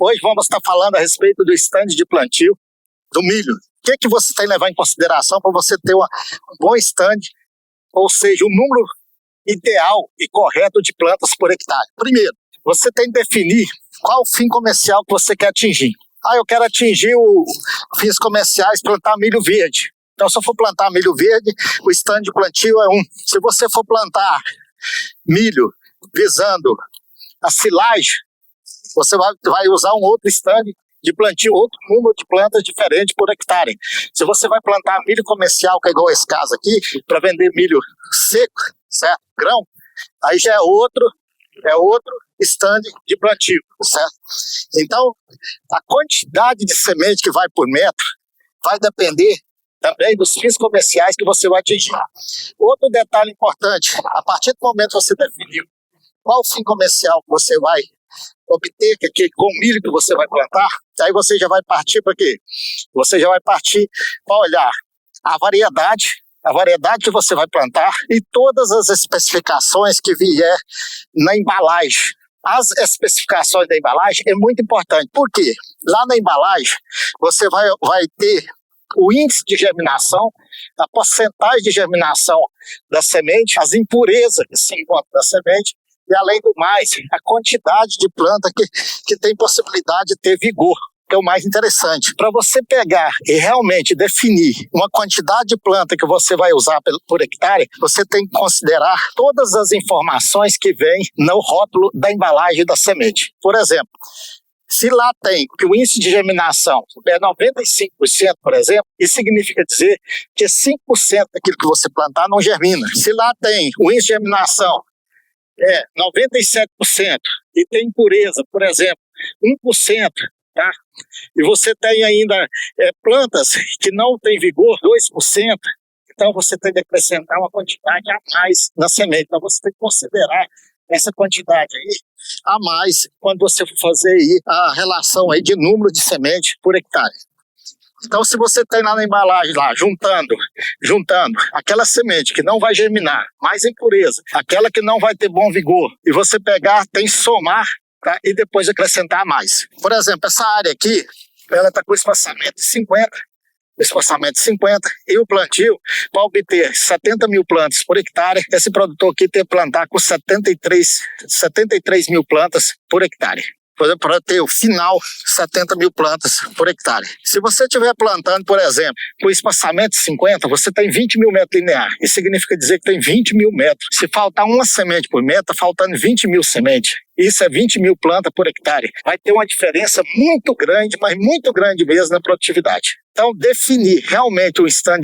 Hoje vamos estar falando a respeito do stand de plantio do milho. O que você tem que levar em consideração para você ter um bom stand, ou seja, um número ideal e correto de plantas por hectare? Primeiro, você tem que definir qual o fim comercial que você quer atingir. Eu quero atingir fins comerciais, plantar milho verde. Então, se eu for plantar milho verde, o stand de plantio é um. Se você for plantar milho visando a silagem, você vai usar um outro stand de plantio, outro número de plantas diferente por hectare. Se você vai plantar milho comercial, que é igual esse caso aqui, para vender milho seco, certo? Grão, aí já é outro stand de plantio, certo? Então, a quantidade de semente que vai por metro vai depender também dos fins comerciais que você vai atingir. Outro detalhe importante, a partir do momento que você definiu qual fim comercial você vai obter com o milho que você vai plantar, aí você já vai partir para quê? Você já vai partir para olhar a variedade que você vai plantar e todas as especificações que vier na embalagem. As especificações da embalagem é muito importante. Por quê? Lá na embalagem você vai ter o índice de germinação, a porcentagem de germinação da semente, as impurezas que se encontram na semente e, além do mais, a quantidade de planta que tem possibilidade de ter vigor, que é o mais interessante. Para você pegar e realmente definir uma quantidade de planta que você vai usar por hectare, você tem que considerar todas as informações que vêm no rótulo da embalagem da semente. Por exemplo, se lá tem que o índice de germinação é 95%, por exemplo, isso significa dizer que 5% daquilo que você plantar não germina. Se lá tem o índice de germinação 97% e tem impureza, por exemplo, 1%, tá? E você tem ainda plantas que não têm vigor, 2%, então você tem que acrescentar uma quantidade a mais na semente. Então você tem que considerar essa quantidade aí a mais quando você for fazer aí a relação aí de número de semente por hectare. Então, se você tem lá na embalagem, lá, juntando aquela semente que não vai germinar, mais impureza, aquela que não vai ter bom vigor, e você pegar, tem que somar, tá? E depois acrescentar mais. Por exemplo, essa área aqui, ela está com espaçamento de 50, e o plantio, para obter 70 mil plantas por hectare, esse produtor aqui tem que plantar com 73 mil plantas por hectare. Para ter o final 70 mil plantas por hectare. Se você estiver plantando, por exemplo, com espaçamento de 50, você tem 20 mil metros lineares. Isso significa dizer que tem 20 mil metros. Se faltar uma semente por metro, está faltando 20 mil sementes. Isso é 20 mil plantas por hectare. Vai ter uma diferença muito grande, mas muito grande mesmo na produtividade. Então, definir realmente um stand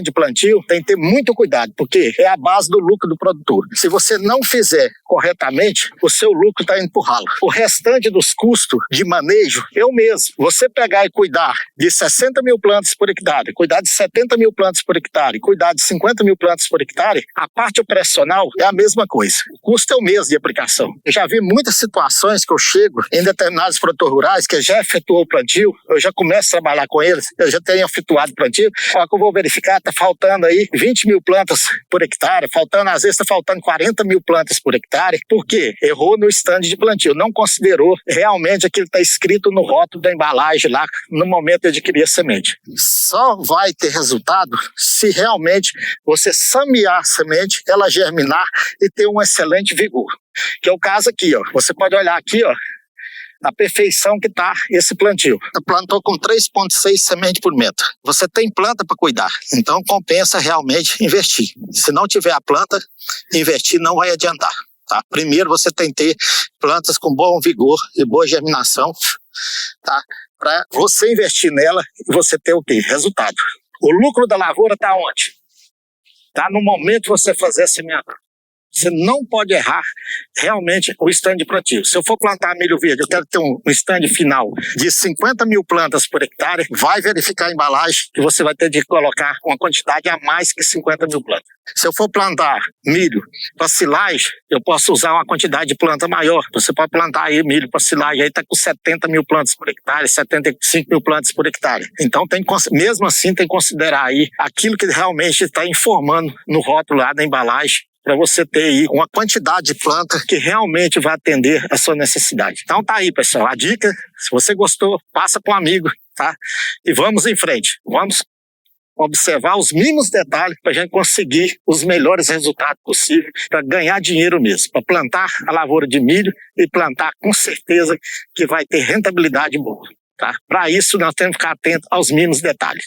de plantio tem que ter muito cuidado, porque é a base do lucro do produtor. Se você não fizer corretamente, o seu lucro está indo por ralo. O restante dos custos de manejo, eu mesmo. Você pegar e cuidar de 60 mil plantas por hectare, cuidar de 70 mil plantas por hectare, cuidar de 50 mil plantas por hectare, a parte operacional é a mesma coisa. O custo é o mesmo de aplicação. Eu já vi muitas situações que eu chego em determinados produtores rurais que já efetuou o plantio, eu já começo a trabalhar com eles, eu já tenho efetuado o plantio, só que eu vou verificar, está faltando aí 20 mil plantas por hectare, às vezes está faltando 40 mil plantas por hectare, por quê? Errou no stand de plantio, não considerou realmente aquilo que está escrito no rótulo da embalagem lá no momento de adquirir a semente. Só vai ter resultado se realmente você semear a semente, ela germinar e ter um excelente vigor. Que é o caso aqui, ó. Você pode olhar aqui, ó, a perfeição que está esse plantio. Plantou com 3,6 sementes por metro. Você tem planta para cuidar, então compensa realmente investir. Se não tiver a planta, investir não vai adiantar. Tá? Primeiro você tem que ter plantas com bom vigor e boa germinação, tá? Para você investir nela e você ter o quê? Resultado. O lucro da lavoura está onde? Está no momento de você fazer a semeadura. Você não pode errar realmente o stand de plantio. Se eu for plantar milho verde, eu quero ter um stand final de 50 mil plantas por hectare, vai verificar a embalagem que você vai ter de colocar uma quantidade a mais que 50 mil plantas. Se eu for plantar milho para silagem, eu posso usar uma quantidade de planta maior. Você pode plantar aí milho para silagem, aí está com 70 mil plantas por hectare, 75 mil plantas por hectare. Então, mesmo assim, tem que considerar aí aquilo que realmente está informando no rótulo lá da embalagem, para você ter aí uma quantidade de planta que realmente vai atender a sua necessidade. Então tá aí, pessoal, a dica. Se você gostou, passa com um amigo, tá? E vamos em frente. Vamos observar os mínimos detalhes para a gente conseguir os melhores resultados possíveis, para ganhar dinheiro mesmo, para plantar a lavoura de milho e plantar com certeza que vai ter rentabilidade boa. Tá? Para isso, nós temos que ficar atentos aos mínimos detalhes.